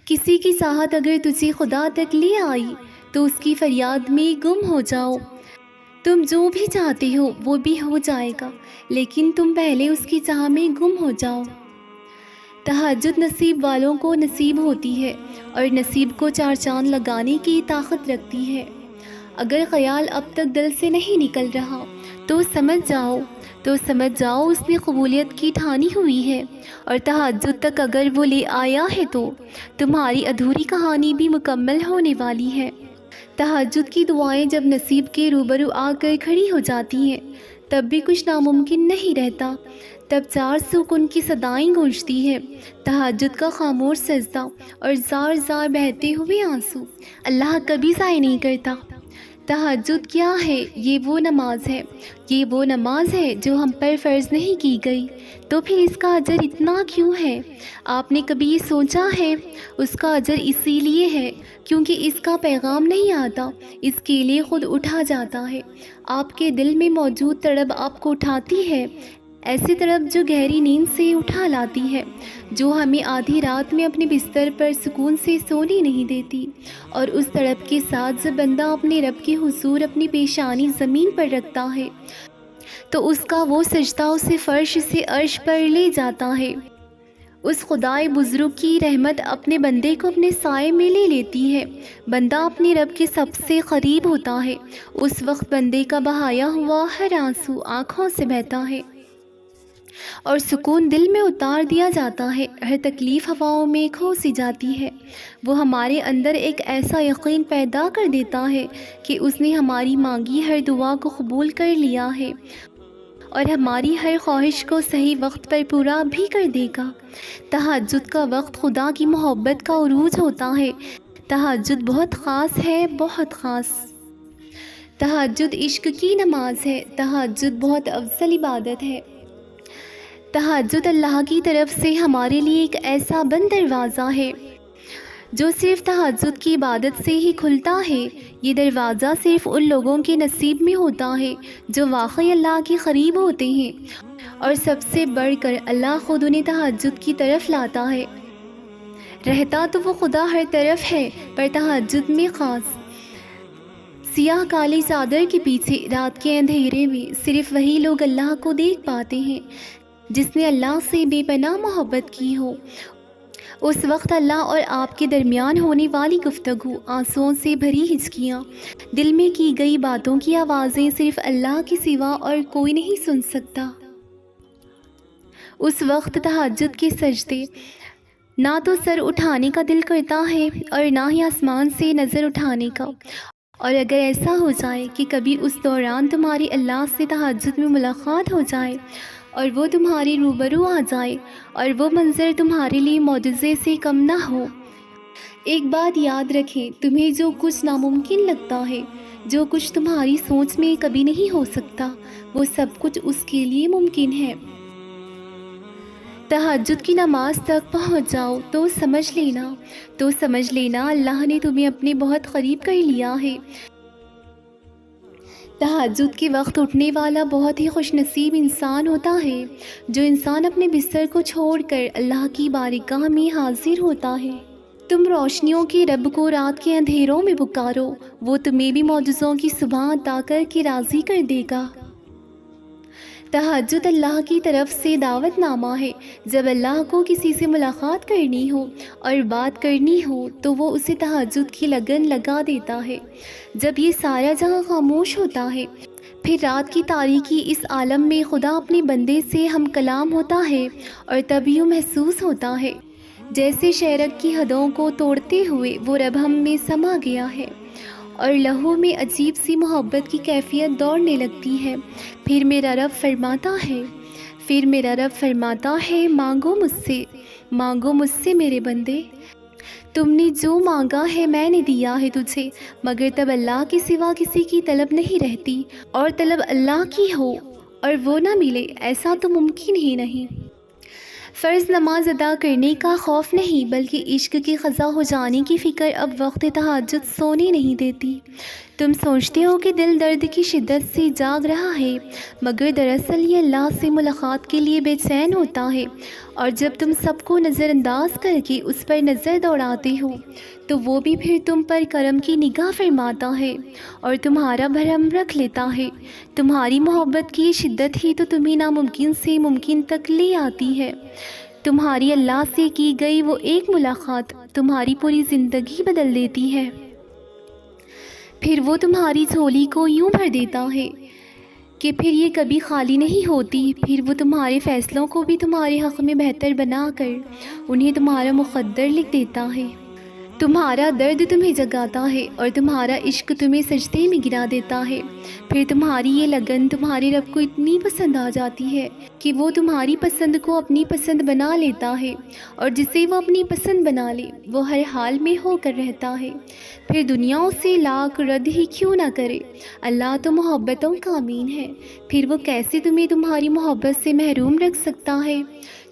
کسی کی چاہت اگر تجھے خدا تک لے آئی تو اس کی فریاد میں گم ہو جاؤ۔ تم جو بھی چاہتے ہو وہ بھی ہو جائے گا، لیکن تم پہلے اس کی چاہ میں گم ہو جاؤ۔ تہجد نصیب والوں کو نصیب ہوتی ہے اور نصیب کو چار چاند لگانے کی طاقت رکھتی ہے۔ اگر خیال اب تک دل سے نہیں نکل رہا تو سمجھ جاؤ اس نے قبولیت کی ٹھانی ہوئی ہے، اور تہجد تک اگر وہ لے آیا ہے تو تمہاری ادھوری کہانی بھی مکمل ہونے والی ہے۔ تہجد کی دعائیں جب نصیب کے روبرو آ کر کھڑی ہو جاتی ہیں تب بھی کچھ ناممکن نہیں رہتا۔ تب چار سکون کی صدائیں گونجتی ہیں، تہجد کا خاموش سجدہ اور زار زار بہتے ہوئے آنسو اللہ کبھی ضائع نہیں کرتا۔ تہجد کیا ہے؟ یہ وہ نماز ہے جو ہم پر فرض نہیں کی گئی، تو پھر اس کا اجر اتنا کیوں ہے؟ آپ نے کبھی یہ سوچا ہے؟ اس کا اجر اسی لیے ہے کیونکہ اس کا پیغام نہیں آتا، اس کے لیے خود اٹھا جاتا ہے۔ آپ کے دل میں موجود تڑپ آپ کو اٹھاتی ہے، ایسی تڑپ جو گہری نیند سے اٹھا لاتی ہے، جو ہمیں آدھی رات میں اپنے بستر پر سکون سے سونے نہیں دیتی۔ اور اس تڑپ کے ساتھ جب بندہ اپنے رب کے حضور اپنی پیشانی زمین پر رکھتا ہے تو اس کا وہ سجدہ اسے فرش سے عرش پر لے جاتا ہے۔ اس خدائے بزرگ کی رحمت اپنے بندے کو اپنے سائے میں لے لیتی ہے، بندہ اپنے رب کے سب سے قریب ہوتا ہے۔ اس وقت بندے کا بہایا ہوا ہر آنسو آنکھوں سے بہتا ہے اور سکون دل میں اتار دیا جاتا ہے، ہر تکلیف ہواؤں میں کھو سی جاتی ہے۔ وہ ہمارے اندر ایک ایسا یقین پیدا کر دیتا ہے کہ اس نے ہماری مانگی ہر دعا کو قبول کر لیا ہے اور ہماری ہر خواہش کو صحیح وقت پر پورا بھی کر دے گا۔ تہجد کا وقت خدا کی محبت کا عروج ہوتا ہے۔ تہجد بہت خاص ہے، بہت خاص۔ تہجد عشق کی نماز ہے، تہجد بہت افضل عبادت ہے۔ تہجد اللہ کی طرف سے ہمارے لیے ایک ایسا بند دروازہ ہے جو صرف تہجد کی عبادت سے ہی کھلتا ہے۔ یہ دروازہ صرف ان لوگوں کے نصیب میں ہوتا ہے جو واقعی اللہ کے قریب ہوتے ہیں، اور سب سے بڑھ کر اللہ خود انہیں تہجد کی طرف لاتا ہے۔ رہتا تو وہ خدا ہر طرف ہے، پر تہجد میں خاص۔ سیاہ کالی چادر کے پیچھے رات کے اندھیرے میں صرف وہی لوگ اللہ کو دیکھ پاتے ہیں جس نے اللہ سے بے پناہ محبت کی ہو۔ اس وقت اللہ اور آپ کے درمیان ہونے والی گفتگو، آنسوؤں سے بھری ہچکیاں، دل میں کی گئی باتوں کی آوازیں صرف اللہ کے سوا اور کوئی نہیں سن سکتا۔ اس وقت تہجد کے سجدے، نہ تو سر اٹھانے کا دل کرتا ہے اور نہ ہی آسمان سے نظر اٹھانے کا۔ اور اگر ایسا ہو جائے کہ کبھی اس دوران تمہاری اللہ سے تہجد میں ملاقات ہو جائے اور وہ تمہارے روبرو آ جائے اور وہ منظر تمہارے لیے معجزے سے کم نہ ہو، ایک بات یاد رکھیں، تمہیں جو کچھ ناممکن لگتا ہے، جو کچھ تمہاری سوچ میں کبھی نہیں ہو سکتا، وہ سب کچھ اس کے لیے ممکن ہے۔ تہجد کی نماز تک پہنچ جاؤ تو سمجھ لینا اللہ نے تمہیں اپنے بہت قریب کر لیا ہے۔ تہجد کے وقت اٹھنے والا بہت ہی خوش نصیب انسان ہوتا ہے، جو انسان اپنے بستر کو چھوڑ کر اللہ کی بارگاہ میں حاضر ہوتا ہے۔ تم روشنیوں کے رب کو رات کے اندھیروں میں پکارو، وہ تمہیں بھی معجزوں کی صبح عطا کر کے راضی کر دے گا۔ تہجد اللہ کی طرف سے دعوت نامہ ہے۔ جب اللہ کو کسی سے ملاقات کرنی ہو اور بات کرنی ہو تو وہ اسے تہجد کی لگن لگا دیتا ہے۔ جب یہ سارا جہاں خاموش ہوتا ہے، پھر رات کی تاریکی اس عالم میں خدا اپنے بندے سے ہم کلام ہوتا ہے، اور تب یوں محسوس ہوتا ہے جیسے شہرک کی حدوں کو توڑتے ہوئے وہ رب ہم میں سما گیا ہے، اور لہو میں عجیب سی محبت کی کیفیت دوڑنے لگتی ہے۔ پھر میرا رب فرماتا ہے مانگو مجھ سے میرے بندے، تم نے جو مانگا ہے میں نے دیا ہے تجھے۔ مگر تب اللہ کے سوا کسی کی طلب نہیں رہتی، اور طلب اللہ کی ہو اور وہ نہ ملے، ایسا تو ممکن ہی نہیں۔ فرض نماز ادا کرنے کا خوف نہیں، بلکہ عشق کے قضا ہو جانے کی فکر اب وقت تہجد سونے نہیں دیتی۔ تم سوچتے ہو کہ دل درد کی شدت سے جاگ رہا ہے، مگر دراصل یہ اللہ سے ملاقات کے لیے بے چین ہوتا ہے، اور جب تم سب کو نظر انداز کر کے اس پر نظر دوڑاتے ہو تو وہ بھی پھر تم پر کرم کی نگاہ فرماتا ہے اور تمہارا بھرم رکھ لیتا ہے۔ تمہاری محبت کی یہ شدت ہی تو تمہیں ناممکن سے ممکن تک لے آتی ہے۔ تمہاری اللہ سے کی گئی وہ ایک ملاقات تمہاری پوری زندگی بدل دیتی ہے۔ پھر وہ تمہاری جھولی کو یوں بھر دیتا ہے کہ پھر یہ کبھی خالی نہیں ہوتی۔ پھر وہ تمہارے فیصلوں کو بھی تمہارے حق میں بہتر بنا کر انہیں تمہارا مقدر لکھ دیتا ہے۔ تمہارا درد تمہیں جگاتا ہے اور تمہارا عشق تمہیں سجدے میں گرا دیتا ہے۔ پھر تمہاری یہ لگن تمہارے رب کو اتنی پسند آ جاتی ہے کہ وہ تمہاری پسند کو اپنی پسند بنا لیتا ہے، اور جسے وہ اپنی پسند بنا لے وہ ہر حال میں ہو کر رہتا ہے۔ پھر دنیا اسے لاکھ رد ہی کیوں نہ کرے، اللہ تو محبتوں کا امین ہے، پھر وہ کیسے تمہیں تمہاری محبت سے محروم رکھ سکتا ہے۔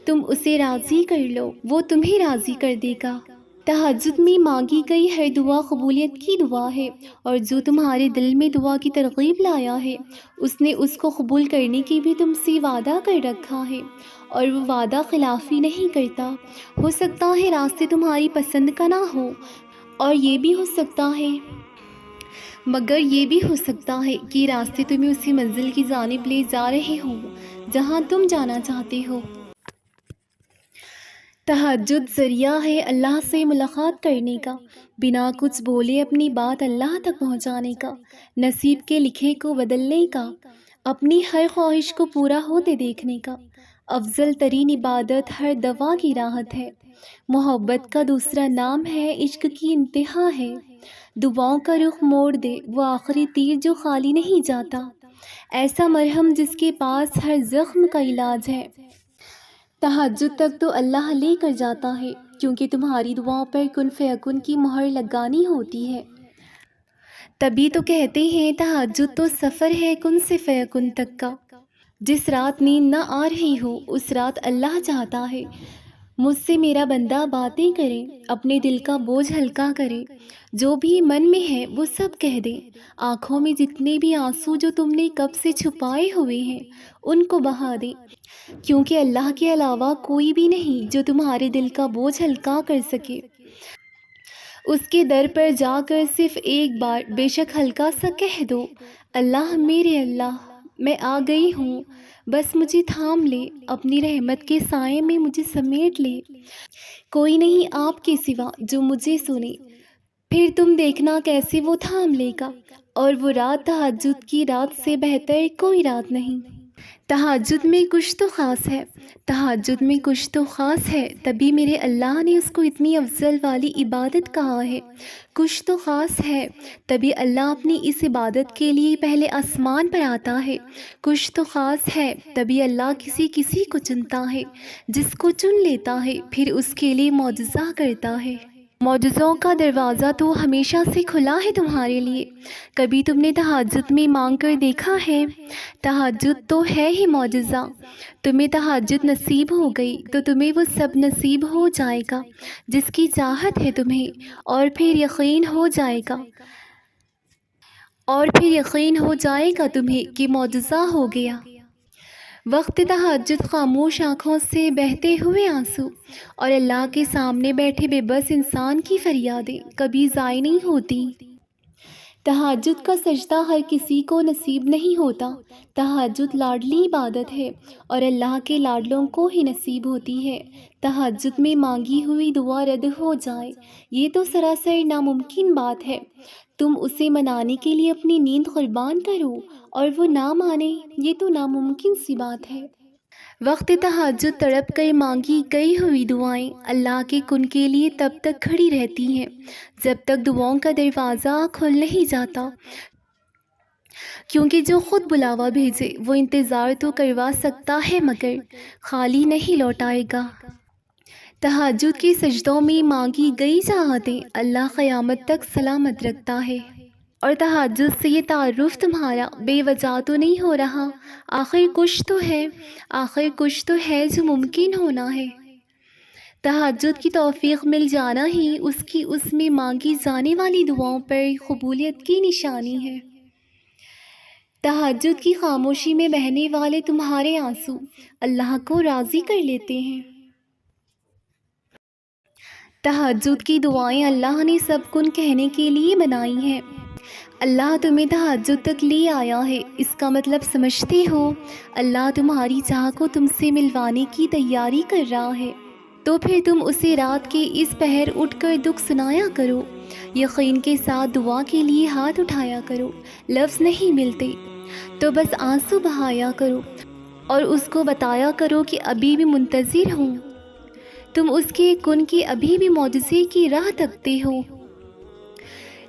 تم اسے راضی کر لو، وہ تمہیں راضی کر دے گا۔ تہجد میں مانگی گئی ہر دعا قبولیت کی دعا ہے، اور جو تمہارے دل میں دعا کی ترغیب لایا ہے اس نے اس کو قبول کرنے کی بھی تم سے وعدہ کر رکھا ہے، اور وہ وعدہ خلافی نہیں کرتا۔ ہو سکتا ہے راستے تمہاری پسند کا نہ ہو، اور یہ بھی ہو سکتا ہے مگر یہ بھی ہو سکتا ہے کہ راستے تمہیں اسی منزل کی جانب لے جا رہے ہوں جہاں تم جانا چاہتے ہو۔ تہجد ذریعہ ہے اللہ سے ملاقات کرنے کا، بنا کچھ بولے اپنی بات اللہ تک پہنچانے کا، نصیب کے لکھے کو بدلنے کا، اپنی ہر خواہش کو پورا ہوتے دیکھنے کا۔ افضل ترین عبادت ہر دوا کی راحت ہے۔ محبت کا دوسرا نام ہے عشق کی انتہا ہے۔ دعاؤں کا رخ موڑ دے وہ آخری تیر جو خالی نہیں جاتا، ایسا مرہم جس کے پاس ہر زخم کا علاج ہے۔ تہجد تک تو اللہ لے کر جاتا ہے، کیونکہ تمہاری دعاؤں پر کن فیکن کی مہر لگانی ہوتی ہے۔ تبھی تو کہتے ہیں تہجد تو سفر ہے کن سے فیکن تک کا۔ جس رات نیند نہ آ رہی ہو اس رات اللہ چاہتا ہے مجھ سے میرا بندہ باتیں کرے، اپنے دل کا بوجھ ہلکا کرے، جو بھی من میں ہے وہ سب کہہ دے۔ آنکھوں میں جتنے بھی آنسو جو تم نے کب سے چھپائے ہوئے ہیں ان کو بہا دے، کیونکہ اللہ کے علاوہ کوئی بھی نہیں جو تمہارے دل کا بوجھ ہلکا کر سکے۔ اس کے در پر جا کر صرف ایک بار بے شک ہلکا سا کہہ دو، اللہ میرے اللہ میں آ گئی ہوں، بس مجھے تھام لے، اپنی رحمت کے سائے میں مجھے سمیٹ لے، کوئی نہیں آپ کے سوا جو مجھے سنے۔ پھر تم دیکھنا کیسے وہ تھام لے گا، اور وہ رات تہجد کی رات سے بہتر کوئی رات نہیں۔ تہجد میں کچھ تو خاص ہے، تہجد میں کچھ تو خاص ہے، تبھی میرے اللہ نے اس کو اتنی افضل والی عبادت کہا ہے۔ کچھ تو خاص ہے تبھی اللہ اپنی اس عبادت کے لیے پہلے آسمان پر آتا ہے۔ کچھ تو خاص ہے تبھی اللہ کسی کو چنتا ہے، جس کو چن لیتا ہے پھر اس کے لیے معجزہ کرتا ہے۔ معجزوں کا دروازہ تو ہمیشہ سے کھلا ہے تمہارے لیے۔ کبھی تم نے تہجد میں مانگ کر دیکھا ہے؟ تہجد تو ہے ہی معجزہ۔ تمہیں تہجد نصیب ہو گئی تو تمہیں وہ سب نصیب ہو جائے گا جس کی چاہت ہے تمہیں، اور پھر یقین ہو جائے گا تمہیں کہ معجزہ ہو گیا۔ وقت تہجد خاموش آنکھوں سے بہتے ہوئے آنسو اور اللہ کے سامنے بیٹھے بے بس انسان کی فریادیں کبھی ضائع نہیں ہوتی۔ تہجد کا سجدہ ہر کسی کو نصیب نہیں ہوتا۔ تہجد لاڈلی عبادت ہے اور اللہ کے لاڈلوں کو ہی نصیب ہوتی ہے۔ تہجد میں مانگی ہوئی دعا رد ہو جائے یہ تو سراسر ناممکن بات ہے۔ تم اسے منانے کے لیے اپنی نیند قربان کرو اور وہ نہ مانے یہ تو ناممکن سی بات ہے۔ وقت تہجد تڑپ کر مانگی گئی ہوئی دعائیں اللہ کے کن کے لیے تب تک کھڑی رہتی ہیں جب تک دعاؤں کا دروازہ کھل نہیں جاتا، کیونکہ جو خود بلاوا بھیجے وہ انتظار تو کروا سکتا ہے مگر خالی نہیں لوٹائے گا۔ تہجد کے سجدوں میں مانگی گئی چاہتیں اللہ قیامت تک سلامت رکھتا ہے، اور تہجد سے یہ تعارف تمہارا بے وجہ تو نہیں ہو رہا۔ آخر کچھ تو ہے جو ممکن ہونا ہے۔ تہجد کی توفیق مل جانا ہی اس میں مانگی جانے والی دعاؤں پر قبولیت کی نشانی ہے۔ تہجد کی خاموشی میں بہنے والے تمہارے آنسو اللہ کو راضی کر لیتے ہیں۔ تہجد کی دعائیں اللہ نے سب کن کہنے کے لیے بنائی ہیں۔ اللہ تمہیں تہجد تک لے آیا ہے، اس کا مطلب سمجھتے ہو؟ اللہ تمہاری چاہ کو تم سے ملوانے کی تیاری کر رہا ہے، تو پھر تم اسے رات کے اس پہر اٹھ کر دکھ سنایا کرو، یقین کے ساتھ دعا کے لیے ہاتھ اٹھایا کرو۔ لفظ نہیں ملتے تو بس آنسو بہایا کرو اور اس کو بتایا کرو کہ ابھی بھی منتظر ہوں، تم اس کے کن کی ابھی بھی معجزے کی راہ تکتے ہو۔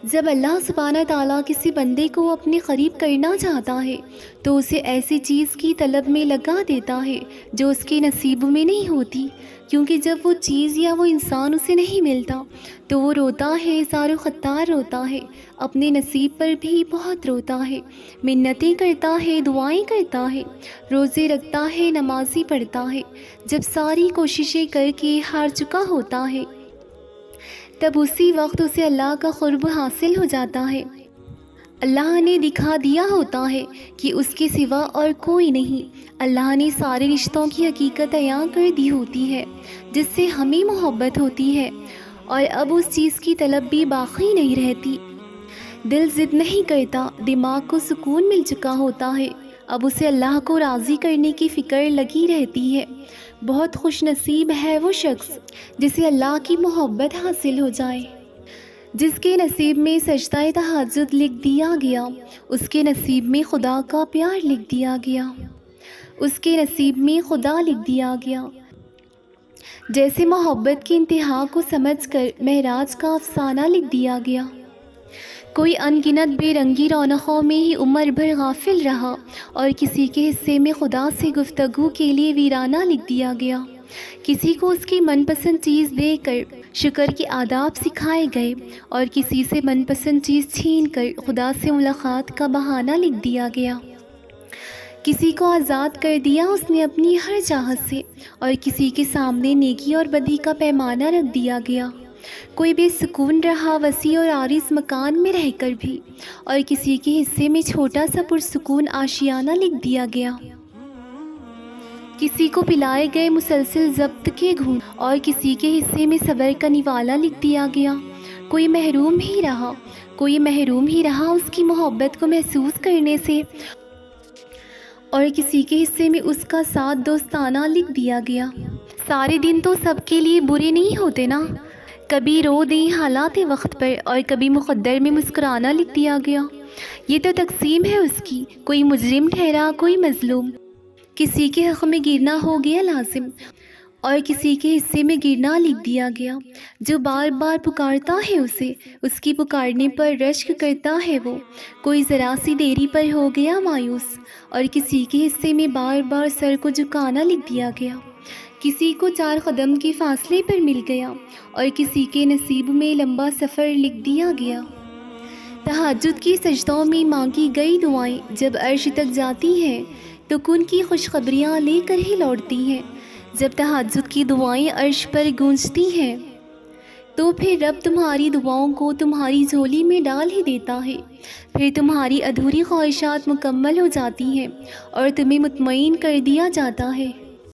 جب اللہ سبحانہ تعالیٰ کسی بندے کو اپنے قریب کرنا چاہتا ہے تو اسے ایسی چیز کی طلب میں لگا دیتا ہے جو اس کے نصیب میں نہیں ہوتی، کیونکہ جب وہ چیز یا وہ انسان اسے نہیں ملتا تو وہ روتا ہے، زار و خطار روتا ہے، اپنے نصیب پر بھی بہت روتا ہے، منتیں کرتا ہے، دعائیں کرتا ہے، روزے رکھتا ہے، نمازیں پڑھتا ہے۔ جب ساری کوششیں کر کے ہار چکا ہوتا ہے تب اسی وقت اسے اللہ کا قرب حاصل ہو جاتا ہے۔ اللہ نے دکھا دیا ہوتا ہے کہ اس کے سوا اور کوئی نہیں۔ اللہ نے سارے رشتوں کی حقیقت عیاں کر دی ہوتی ہے جس سے ہمیں محبت ہوتی ہے، اور اب اس چیز کی طلب بھی باقی نہیں رہتی۔ دل ضد نہیں کرتا، دماغ کو سکون مل چکا ہوتا ہے، اب اسے اللہ کو راضی کرنے کی فکر لگی رہتی ہے۔ بہت خوش نصیب ہے وہ شخص جسے اللہ کی محبت حاصل ہو جائے، جس کے نصیب میں سجدہ تہجد لکھ دیا گیا، اس کے نصیب میں خدا کا پیار لکھ دیا گیا، اس کے نصیب میں خدا لکھ دیا گیا۔ جیسے محبت کی انتہا کو سمجھ کر معراج کا افسانہ لکھ دیا گیا۔ کوئی ان گنت بے رنگی رونقوں میں ہی عمر بھر غافل رہا اور کسی کے حصے میں خدا سے گفتگو کے لیے ویرانہ لکھ دیا گیا۔ کسی کو اس کی من پسند چیز دے کر شکر کے آداب سکھائے گئے اور کسی سے من پسند چیز چھین کر خدا سے ملاقات کا بہانہ لکھ دیا گیا۔ کسی کو آزاد کر دیا اس نے اپنی ہر چاہت سے، اور کسی کے سامنے نیکی اور بدی کا پیمانہ رکھ دیا گیا۔ کوئی بے سکون رہا وسیع اور عارض مکان میں رہ کر بھی، اور کسی کے حصے میں چھوٹا سا پرسکون آشیانہ لکھ دیا گیا۔ کسی کو پلائے گئے مسلسل ضبط کے گھونٹ، اور کسی کے حصے میں صبر کا نوالا لکھ دیا گیا۔ کوئی محروم ہی رہا اس کی محبت کو محسوس کرنے سے، اور کسی کے حصے میں اس کا ساتھ دوستانہ لکھ دیا گیا۔ سارے دن تو سب کے لیے برے نہیں ہوتے نا، کبھی رو دیں حالات وقت پر، اور کبھی مقدر میں مسکرانا لکھ دیا گیا۔ یہ تو تقسیم ہے اس کی، کوئی مجرم ٹھہرا، کوئی مظلوم۔ کسی کے حق میں گرنا ہو گیا لازم، اور کسی کے حصے میں گرنا لکھ دیا گیا۔ جو بار بار پکارتا ہے اسے، اس کی پکارنے پر رشک کرتا ہے وہ، کوئی ذرا سی دیری پر ہو گیا مایوس، اور کسی کے حصے میں بار بار سر کو جھکانا لکھ دیا گیا۔ کسی کو 4 قدم کے فاصلے پر مل گیا، اور کسی کے نصیب میں لمبا سفر لکھ دیا گیا۔ تہجد کی سجدوں میں مانگی گئی دعائیں جب عرش تک جاتی ہیں تو کن کی خوشخبریاں لے کر ہی لوٹتی ہیں۔ جب تہجد کی دعائیں عرش پر گونجتی ہیں تو پھر رب تمہاری دعاؤں کو تمہاری جھولی میں ڈال ہی دیتا ہے، پھر تمہاری ادھوری خواہشات مکمل ہو جاتی ہیں اور تمہیں مطمئن کر دیا جاتا ہے۔